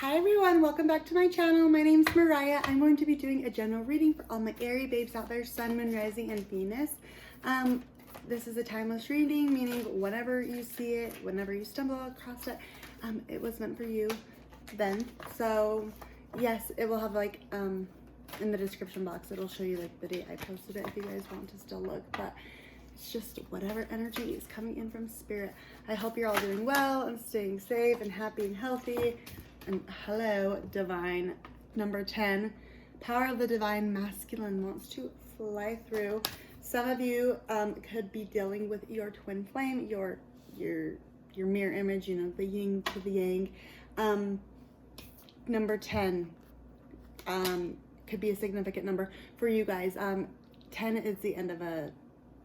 Hi everyone, welcome back to my channel. My name's Mariah. I'm going to be doing a general reading for all my Aries babes out there, Sun, Moon, Rising, and Venus. This is a timeless reading, meaning whenever you see it, whenever you stumble across it, it was meant for you then. So yes, it will have like, in the description box, it'll show you like the date I posted it if you guys want to still look, but it's just whatever energy is coming in from spirit. I hope you're all doing well and staying safe and happy and healthy. And hello, divine. Number 10, power of the divine masculine wants to fly through. Some of you could be dealing with your twin flame, your mirror image, you know, the yin to the yang. Number 10 could be a significant number for you guys. 10 is the end of a,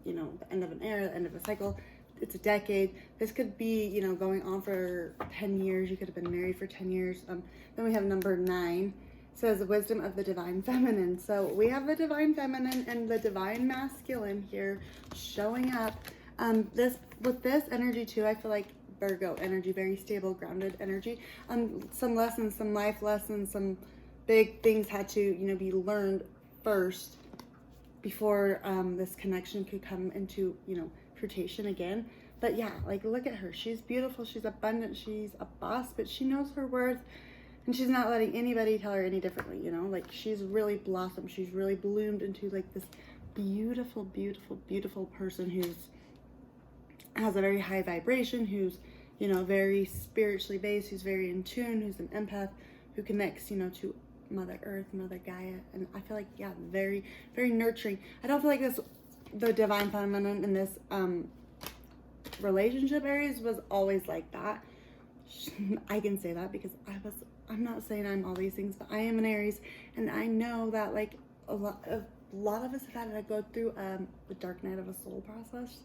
you know, the end of an era, the end of a cycle. It's a decade. This could be, you know, going on for 10 years. You could have been married for 10 years. Then we have number 9. It says the wisdom of the divine feminine. So we have the divine feminine and the divine masculine here showing up. With this energy too, I feel like Virgo energy, very stable, grounded energy. Some lessons, some life lessons, some big things had to, you know, be learned first before this connection could come into, you know, fruition again. But yeah, like look at her. She's beautiful, she's abundant, she's a boss, but she knows her worth and she's not letting anybody tell her any differently, you know? Like she's really blossomed, she's really bloomed into like this beautiful, beautiful, beautiful person who's has a very high vibration, who's, you know, very spiritually based, who's very in tune, who's an empath, who connects, you know, to Mother Earth, Mother Gaia. And I feel like, yeah, very, very nurturing. I don't feel like the divine feminine in this relationship Aries was always like that. I can say that because I'm not saying I'm all these things, but I am an Aries, and I know that like a lot of us have had to go through the dark night of a soul process.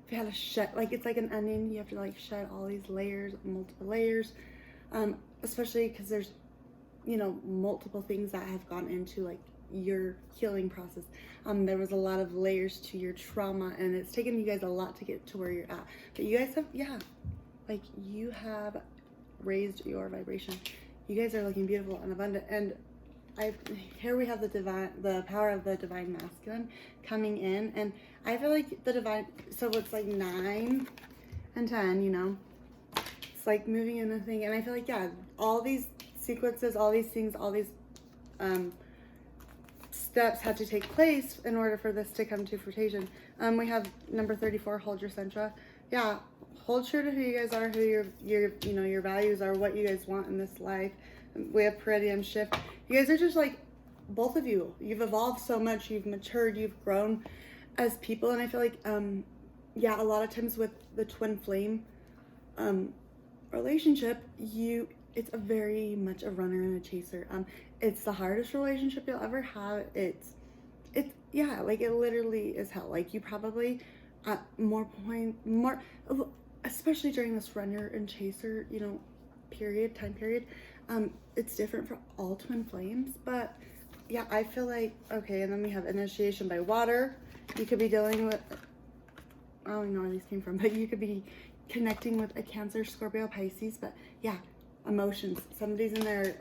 If you had to shed, like it's like an onion, you have to like shed all these layers, multiple layers, especially because there's, you know, multiple things that have gone into like your healing process. There was a lot of layers to your trauma, and it's taken you guys a lot to get to where you're at. But you guys have, yeah, like you have raised your vibration. You guys are looking beautiful and abundant. And here we have the power of the divine masculine coming in, and I feel like the divine. So it's like 9 and 10. You know, it's like moving in a thing, and I feel like, yeah, all these sequences, all these things, all these steps had to take place in order for this to come to fruition. We have number 34, hold your centra. Yeah, hold true to who you guys are, who your you know, your values are, what you guys want in this life. We have peridium shift. You guys are just like, both of you, you've evolved so much, you've matured, you've grown as people. And I feel like, yeah, a lot of times with the twin flame relationship, it's a very much a runner and a chaser. It's the hardest relationship you'll ever have. It's yeah, like it literally is hell. Like you probably more especially during this runner and chaser, you know, time period. It's different for all twin flames, but yeah, I feel like, okay. And then we have initiation by water. You could be dealing with, I don't know where these came from, but you could be connecting with a Cancer, Scorpio, Pisces. But yeah, emotions. Somebody's in their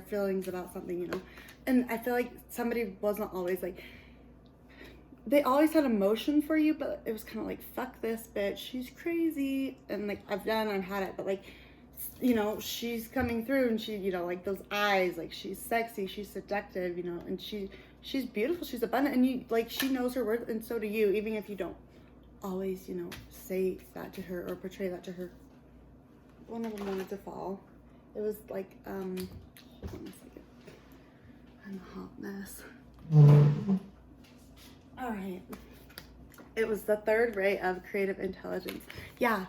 feelings about something, you know. And I feel like somebody wasn't always like, they always had emotion for you, but it was kind of like, fuck this bitch, she's crazy. And like, I've had it, but like, you know, she's coming through, and she, you know, like those eyes, like she's sexy, she's seductive, you know, and she's beautiful, she's abundant, and you, like, she knows her worth, and so do you, even if you don't always, you know, say that to her or portray that to her. One of them wanted to fall. It was like, hold on a second. I'm a hot mess. All right. It was the third ray of creative intelligence. Yeah.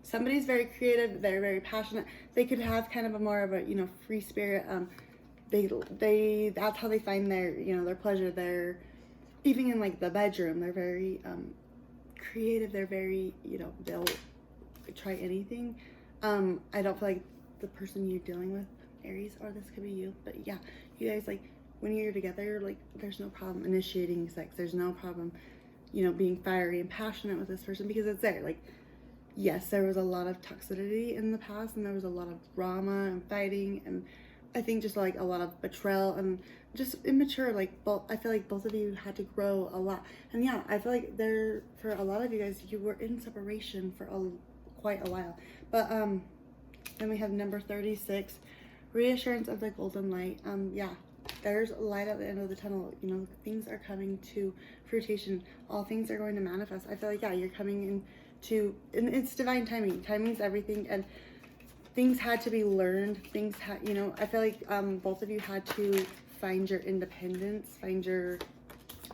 Somebody's very creative. They're very passionate. They could have kind of a more of a, you know, free spirit. That's how they find their, you know, their pleasure. They're even in like the bedroom. They're very, creative. They're very, you know, they'll try anything. I don't feel like the person you're dealing with, Aries, or this could be you, but yeah, you guys, like, when you're together, like, there's no problem initiating sex. There's no problem, you know, being fiery and passionate with this person, because it's there. Like, yes, there was a lot of toxicity in the past, and there was a lot of drama and fighting, and I think just like a lot of betrayal and just immature. Like, I feel like both of you had to grow a lot, and yeah, I feel like for a lot of you guys, you were in separation for quite a while. But then we have number 36, reassurance of the golden light. Yeah, there's light at the end of the tunnel. You know, things are coming to fruition. All things are going to manifest. I feel like, yeah, you're coming and it's divine timing. Timing's everything, and things had to be learned. Things had, you know, I feel like both of you had to find your independence, find your,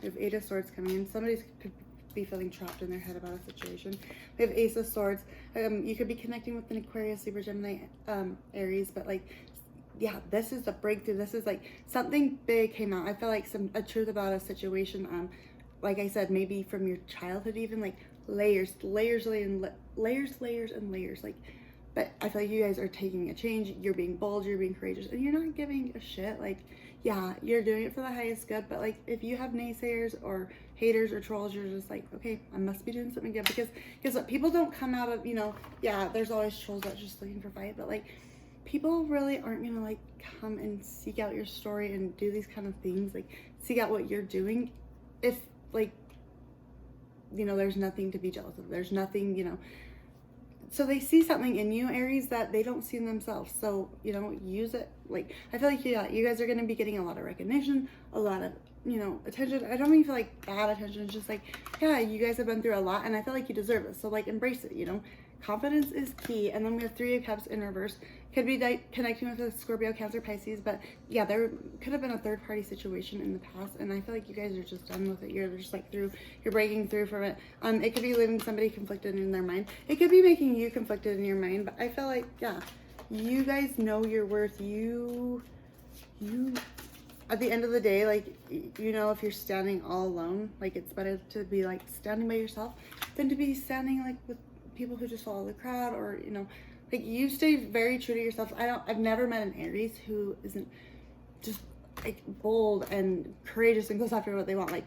we have 8 of Swords coming in. Somebody could be feeling trapped in their head about a situation. We have Ace of Swords. You could be connecting with an Aquarius, Libra, Gemini, Aries, but like, yeah, this is a breakthrough. This is like something big came out. I feel like a truth about a situation. Like I said, maybe from your childhood, even like layers and layers. Like, but I feel like you guys are taking a change. You're being bold. You're being courageous, and you're not giving a shit. Like, yeah, you're doing it for the highest good. But like, if you have naysayers or haters or trolls, you're just like, okay, I must be doing something good, because what people don't come out of, you know, yeah, there's always trolls that's just looking for fight, but like, people really aren't gonna like come and seek out your story and do these kind of things, like seek out what you're doing, if like, you know, there's nothing to be jealous of. There's nothing, you know. So they see something in you, Aries, that they don't see in themselves. So, you know, use it. Like, I feel like, yeah, you guys are going to be getting a lot of recognition, a lot of, you know, attention. I don't even feel like bad attention. It's just like, yeah, you guys have been through a lot, and I feel like you deserve it. So, like, embrace it, you know. Confidence is key. And then we have 3 of Cups in reverse. Could be connecting with a Scorpio, Cancer, Pisces. But, yeah, there could have been a third-party situation in the past. And I feel like you guys are just done with it. You're just, like, you're breaking through from it. It could be leaving somebody conflicted in their mind. It could be making you conflicted in your mind. But I feel like, yeah, you guys know your worth. You at the end of the day, like, you know, if you're standing all alone, like, it's better to be, like, standing by yourself than to be standing, like, with people who just follow the crowd, or, you know, like, you stay very true to yourself. I've never met an Aries who isn't just, like, bold and courageous and goes after what they want. Like,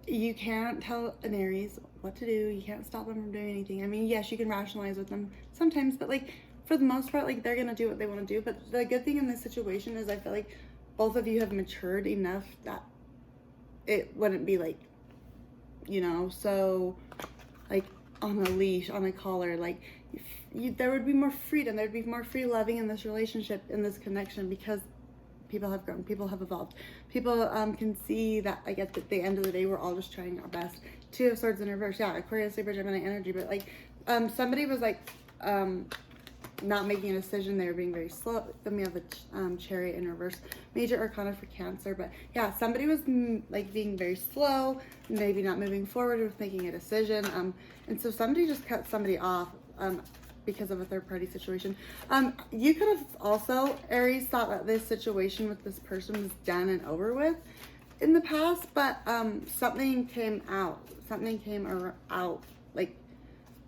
you can't tell an Aries what to do. You can't stop them from doing anything. I mean, yes, you can rationalize with them sometimes, but, like, for the most part, like, they're gonna do what they want to do. But the good thing in this situation is I feel like both of you have matured enough that it wouldn't be, like, you know, so, like, on a leash, on a collar, like, there would be more freedom. There'd be more free loving in this relationship, in this connection, because people have grown, people have evolved. People can see that, like, at the end of the day, we're all just trying our best. 2 of Swords in reverse, yeah, Aquarius, Libra, Gemini energy, but, like, somebody was, like, not making a decision. They were being very slow. Then we have the Chariot in reverse, major arcana for Cancer. But yeah, somebody was like being very slow, maybe not moving forward with making a decision. And so somebody just cut somebody off because of a third-party situation. You could have also, Aries, thought that this situation with this person was done and over with in the past, but something came out. Something came out, like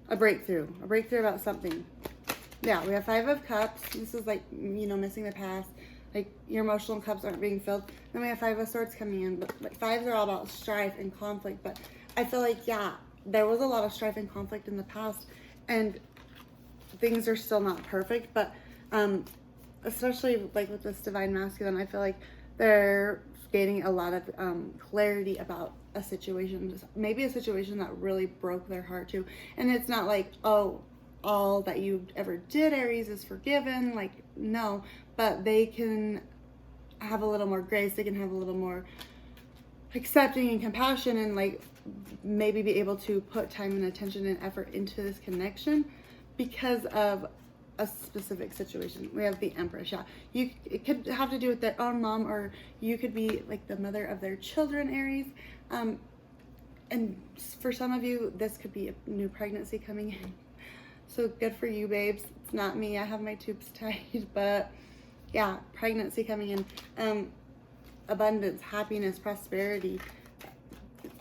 a breakthrough about something. Yeah, we have 5 of Cups. This is like, you know, missing the past. Like, your emotional cups aren't being filled. Then we have 5 of Swords coming in. But like, 5s are all about strife and conflict. But I feel like, yeah, there was a lot of strife and conflict in the past. And things are still not perfect. But especially like with this Divine Masculine, I feel like they're gaining a lot of clarity about a situation. Maybe a situation that really broke their heart too. And it's not like, oh, all that you ever did, Aries, is forgiven. Like, no, but they can have a little more grace. They can have a little more accepting and compassion, and like maybe be able to put time and attention and effort into this connection because of a specific situation. We have the Empress. Yeah, it could have to do with their own mom, or you could be like the mother of their children, Aries. And for some of you, this could be a new pregnancy coming in. So good for you, babes. It's not me. I have my tubes tied, but yeah, pregnancy coming in. Abundance, happiness, prosperity,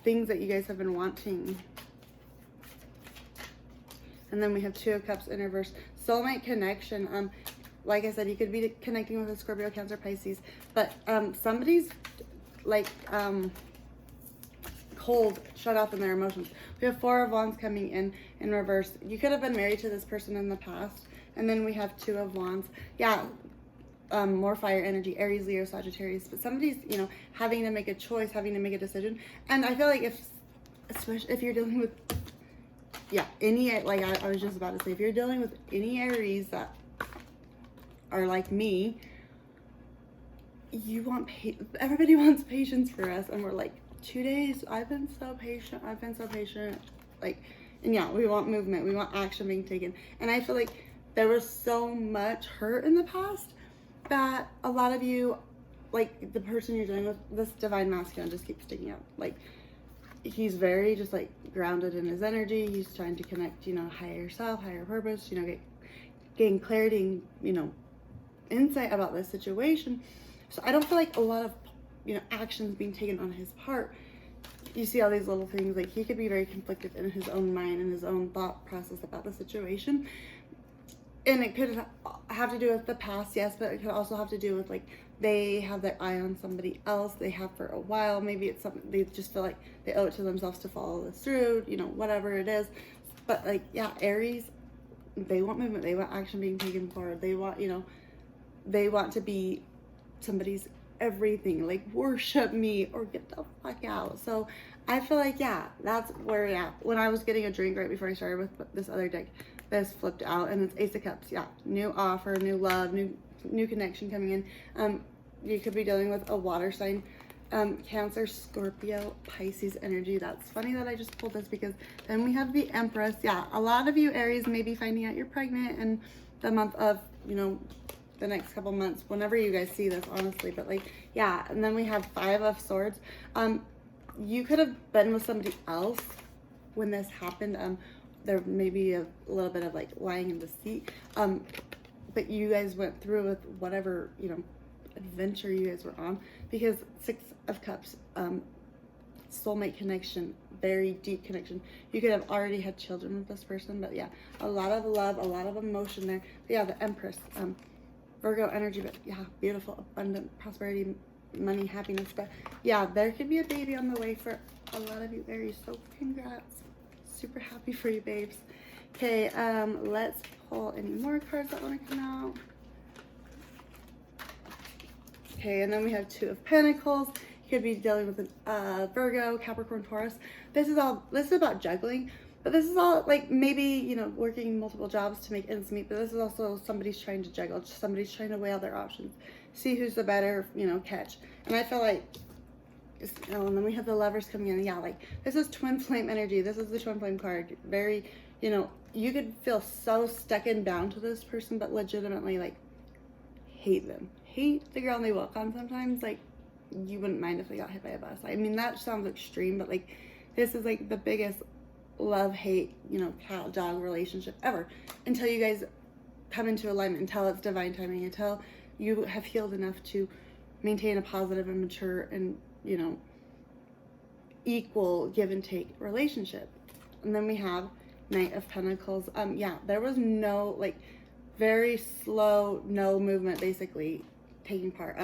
things that you guys have been wanting. And then we have 2 of Cups in reverse. Soulmate connection. Like I said, you could be connecting with a Scorpio, Cancer, Pisces, but somebody's like cold, shut off in their emotions. We have 4 of Wands coming in reverse. You could have been married to this person in the past. And then we have 2 of Wands. Yeah, more fire energy, Aries, Leo, Sagittarius. But somebody's, you know, having to make a choice, having to make a decision. And I feel like especially if you're dealing with, yeah, any, like I was just about to say, if you're dealing with any Aries that are like me, you want, everybody wants patience for us. And we're like, 2 days, I've been so patient. Like, and yeah, we want movement. We want action being taken. And I feel like there was so much hurt in the past that a lot of you, like the person you're dealing with, this divine masculine just keeps sticking out. Like, he's very just like grounded in his energy. He's trying to connect, you know, higher self, higher purpose, you know, gain clarity, you know, insight about this situation. So I don't feel like a lot of, you know, actions being taken on his part. You see all these little things, like he could be very conflicted in his own mind and his own thought process about the situation. And it could have to do with the past, yes, but it could also have to do with, like, they have their eye on somebody else. They have for a while. Maybe it's something they just feel like they owe it to themselves to follow this through, you know, whatever it is. But, like, yeah, Aries, they want movement. They want action being taken forward. They want, you know, they want to be somebody's everything, like worship me or get the fuck out. So I feel like, yeah, that's where, yeah, when I was getting a drink right before I started with this other deck, this flipped out, and it's Ace of Cups. Yeah, new offer, new love, new connection coming in. You could be dealing with a water sign, Cancer, Scorpio, Pisces energy. That's funny that I just pulled this, because then we have the Empress. Yeah, a lot of you Aries may be finding out you're pregnant in the month of, you know, the next couple months, whenever you guys see this, honestly. But, like, yeah, and then we have 5 of Swords. You could have been with somebody else when this happened. There may be a little bit of, like, lying and deceit, but you guys went through with whatever, you know, adventure you guys were on, because 6 of Cups, soulmate connection, very deep connection. You could have already had children with this person, but yeah, a lot of love, a lot of emotion there. But yeah, the Empress, Virgo energy, but yeah, beautiful, abundant, prosperity, money, happiness. But yeah, there could be a baby on the way for a lot of you Aries, so congrats. Super happy for you, babes. Okay, let's pull any more cards that want to come out. Okay, and then we have 2 of Pentacles. You could be dealing with a Virgo, Capricorn, Taurus. This is about juggling, but this is all, like, maybe, you know, working multiple jobs to make ends meet, but this is also somebody's trying to juggle. Somebody's trying to weigh out their options, see who's the better, you know, catch. And I feel like, oh, and then we have the Lovers coming in. Yeah, like, this is twin flame energy. This is the twin flame card. Very, you know, you could feel so stuck and bound to this person, but legitimately, like, hate them. Hate the ground they walk on sometimes. Like, you wouldn't mind if they got hit by a bus. I mean, that sounds extreme, but, like, this is, like, the biggest love-hate, you know, cat-dog relationship ever, until you guys come into alignment, until it's divine timing, until you have healed enough to maintain a positive and mature and, you know, equal give and take relationship. And then we have Knight of Pentacles. Yeah, there was no, like, very slow, no movement basically taking part.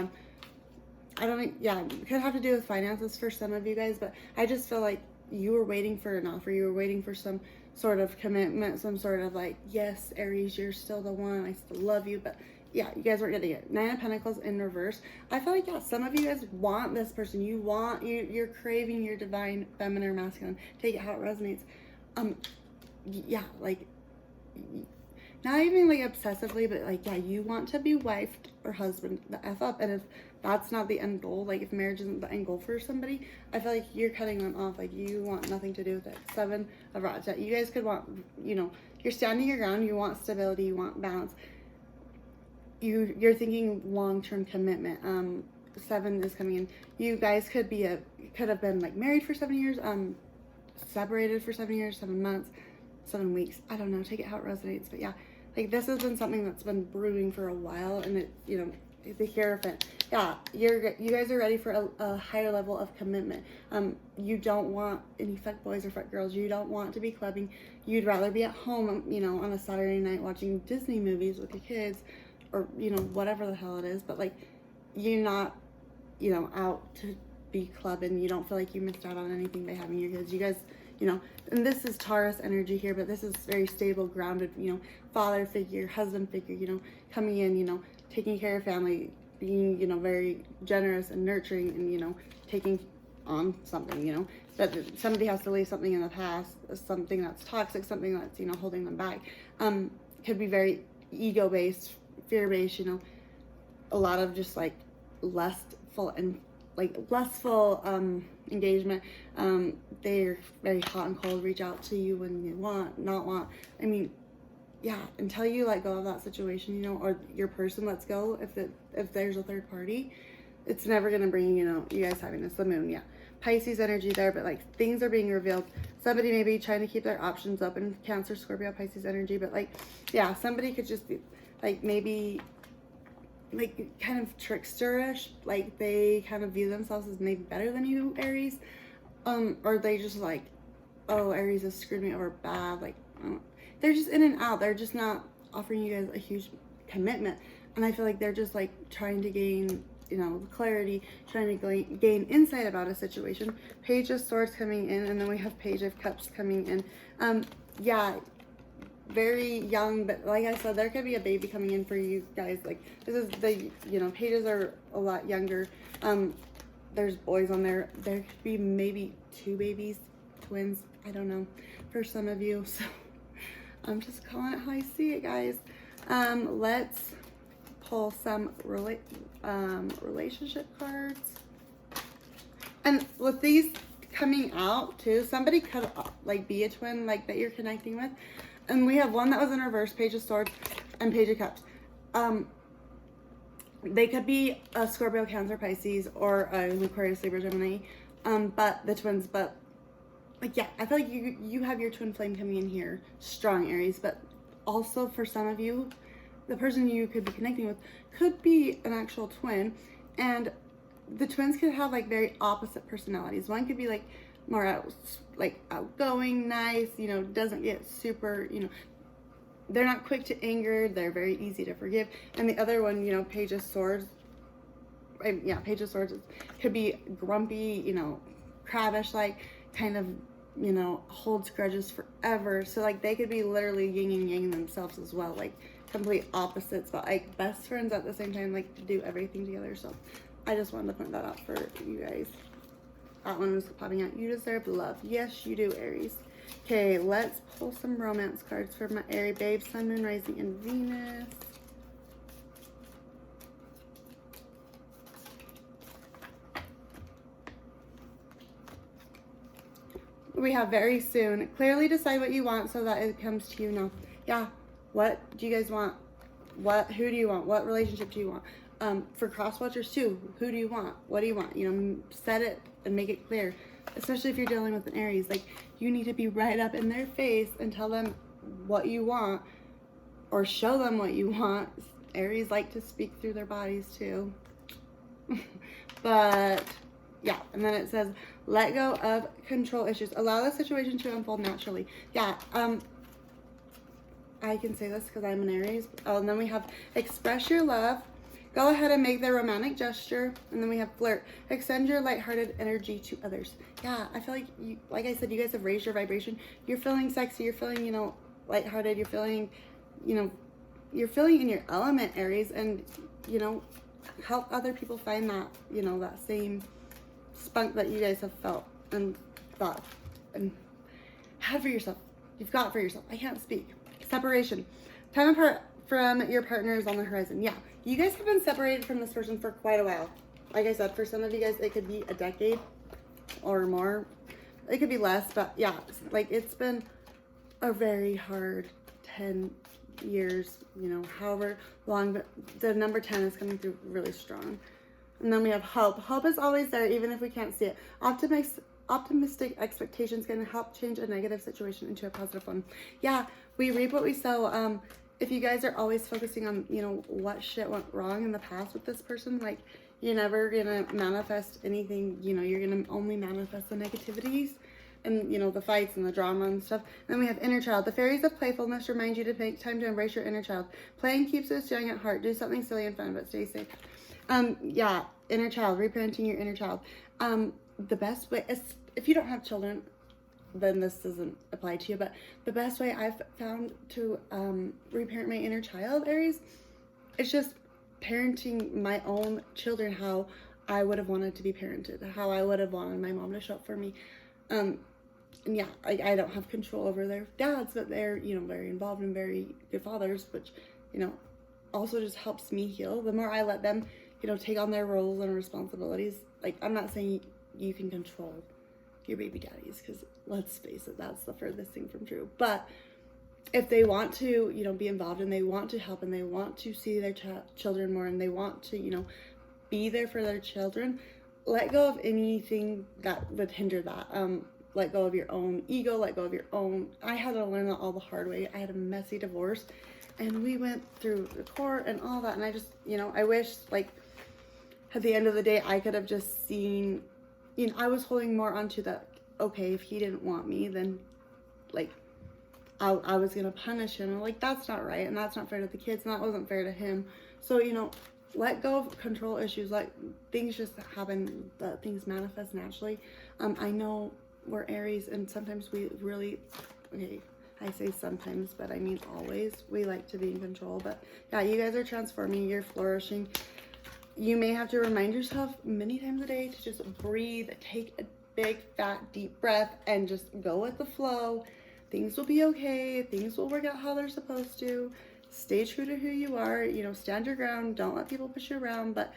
I don't think, yeah, it could have to do with finances for some of you guys, but I just feel like you were waiting for an offer. You were waiting for some sort of commitment, some sort of, like, yes, Aries, you're still the one, I still love you. But yeah, you guys weren't getting it. 9 of Pentacles in reverse. I feel like, yeah, some of you guys want this person. You're craving your divine feminine or masculine. Take it how it resonates. Yeah, like, not even, like, obsessively, but, like, yeah, you want to be wifed or husband the F up. And if that's not the end goal, like, if marriage isn't the end goal for somebody, I feel like you're cutting them off. Like, you want nothing to do with it. 7 of Rods. You guys could want, you know, you're standing your ground. You want stability. You want balance. You're thinking long-term commitment. 7 is coming in. You guys could have been, like, married for 7 years, separated for 7 years, 7 months, 7 weeks. I don't know. Take it how it resonates. But yeah, like, this has been something that's been brewing for a while, and it, you know, the Hierophant. Yeah, you guys are ready for a higher level of commitment. You don't want any fuck boys or fuck girls. You don't want to be clubbing. You'd rather be at home, you know, on a Saturday night watching Disney movies with your kids, or, you know, whatever the hell it is. But, like, you're not, you know, out to be clubbing. You don't feel like you missed out on anything by having your kids. You guys, you know, and this is Taurus energy here, but this is very stable, grounded, you know, father figure, husband figure, you know, coming in, you know, taking care of family, being, you know, very generous and nurturing, and, you know, taking on something, you know, that somebody has to leave something in the past, something that's toxic, something that's, you know, holding them back. Could be very ego-based, fear-based, you know, a lot of just like lustful and lustful engagement. They're very hot and cold, reach out to you when you want, not want. I mean, yeah, until you let go of that situation, you know, or your person lets go, if there's a third party, it's never gonna bring, you know, you guys happiness. The moon, yeah. Pisces energy there, but like things are being revealed. Somebody may be trying to keep their options open. Cancer, Scorpio, Pisces energy, but like, yeah, somebody could just be like, maybe like kind of tricksterish, like they kind of view themselves as maybe better than you, Aries, or they just like, oh, Aries has screwed me over bad, like they're just in and out. They're just not offering you guys a huge commitment, and I feel like they're just like trying to gain, you know, clarity, trying to gain insight about a situation. Page of Swords coming in, and then we have Page of Cups coming in. Yeah, very young, but like I said, there could be a baby coming in for you guys. Like this is the, you know, pages are a lot younger. There's boys on there. There could be maybe 2 babies, twins, I don't know, for some of you. So I'm just calling it how I see it, guys. Let's pull some relationship cards. And with these coming out too, somebody could like be a twin like that you're connecting with. And we have one that was in reverse, Page of Swords and Page of Cups. They could be a Scorpio, Cancer, Pisces, or an Aquarius, Libra, Gemini, but the twins. But like, yeah, I feel like you have your twin flame coming in here, strong, Aries. But also for some of you, the person you could be connecting with could be an actual twin, and the twins could have like very opposite personalities. One could be like more outgoing, nice, you know, doesn't get super, you know, they're not quick to anger, they're very easy to forgive. And the other one, you know, Page of Swords, yeah, Page of Swords could be grumpy, you know, crabbish, like kind of, you know, holds grudges forever. So like they could be literally yin and yang themselves as well, like complete opposites, but like best friends at the same time, like to do everything together. So I just wanted to point that out for you guys. That one was popping out. You deserve love. Yes, you do, Aries. Okay, let's pull some romance cards for my Aries babe, Sun, Moon, Rising, and Venus. We have very soon. Clearly decide what you want so that it comes to you now. Yeah, what do you guys want? Who do you want? What relationship do you want? For cross watchers too, who do you want? What do you want? You know, set it and make it clear, especially if you're dealing with an Aries. Like, you need to be right up in their face and tell them what you want, or show them what you want. Aries like to speak through their bodies too. But yeah, and then it says, let go of control issues. Allow the situation to unfold naturally. Yeah, I can say this because I'm an Aries. Oh, and then we have express your love. Go ahead and make the romantic gesture. And then we have flirt. Extend your lighthearted energy to others. Yeah, I feel like, like I said, you guys have raised your vibration. You're feeling sexy. You're feeling, you know, lighthearted. You're feeling, you know, you're feeling in your element, Aries. And, you know, help other people find that, you know, that same spunk that you guys have felt and thought and had for yourself. You've got for yourself. I can't speak. Separation. Time apart from your partner is on the horizon. Yeah, you guys have been separated from this person for quite a while. Like I said, for some of you guys, it could be a decade or more. It could be less, but yeah, like it's been a very hard 10 years, you know, however long, but the number 10 is coming through really strong. And then we have hope. Hope is always there, even if we can't see it. Optimistic expectations can help change a negative situation into a positive one. Yeah, we reap what we sow. If you guys are always focusing on, you know, what shit went wrong in the past with this person, like, you're never gonna manifest anything, you know, you're gonna only manifest the negativities and, you know, the fights and the drama and stuff. Then we have inner child. The fairies of playfulness remind you to take time to embrace your inner child. Playing keeps us young at heart. Do something silly and fun, but stay safe. Yeah, inner child, reparenting your inner child. The best way is, if you don't have children, then this doesn't apply to you, but the best way I've found to reparent my inner child, Aries, is just parenting my own children how I would have wanted to be parented, how I would have wanted my mom to show up for me. And yeah, I don't have control over their dads, but they're, you know, very involved and very good fathers, which, you know, also just helps me heal. The more I let them, you know, take on their roles and responsibilities. Like, I'm not saying you can control your baby daddies, because let's face it, that's the furthest thing from true. But if they want to, you know, be involved and they want to help and they want to see their children more and they want to, you know, be there for their children, let go of anything that would hinder that. Let go of your own ego, let go of your own. I had to learn that all the hard way. I had a messy divorce and we went through the court and all that, and I just, you know, I wish, like, at the end of the day, I could have just seen, you know, I was holding more onto that, okay, if he didn't want me, then, like, I was gonna punish him. Like, that's not right, and that's not fair to the kids, and that wasn't fair to him. So, you know, let go of control issues. Like, things just happen, things manifest naturally. I know we're Aries, and sometimes we really, okay, I say sometimes, but I mean always, we like to be in control. But yeah, you guys are transforming, you're flourishing. You may have to remind yourself many times a day to just breathe, take a big, fat, deep breath, and just go with the flow. Things will be okay. Things will work out how they're supposed to. Stay true to who you are. You know, stand your ground. Don't let people push you around, but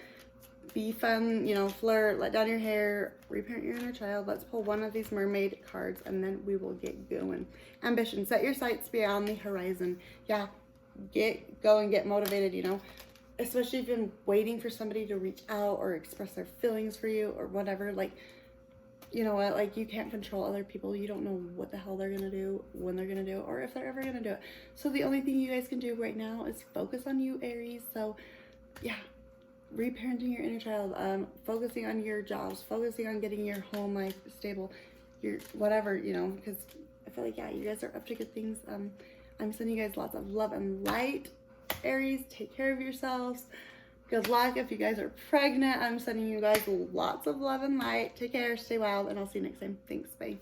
be fun, you know, flirt, let down your hair, reparent your inner child. Let's pull one of these mermaid cards, and then we will get going. Ambition. Set your sights beyond the horizon. Yeah, go and get motivated, you know. Especially if you've been waiting for somebody to reach out or express their feelings for you or whatever. Like, you know what, like, you can't control other people. You don't know what the hell they're gonna do, when they're gonna do it, or if they're ever gonna do it. So the only thing you guys can do right now is focus on you, Aries. So yeah, reparenting your inner child, focusing on your jobs, focusing on getting your home life stable, your whatever, you know, because I feel like, yeah, you guys are up to good things. I'm sending you guys lots of love and light. Aries, take care of yourselves. Good luck. If you guys are pregnant, I'm sending you guys lots of love and light. Take care, stay wild, and I'll see you next time. Thanks, bye.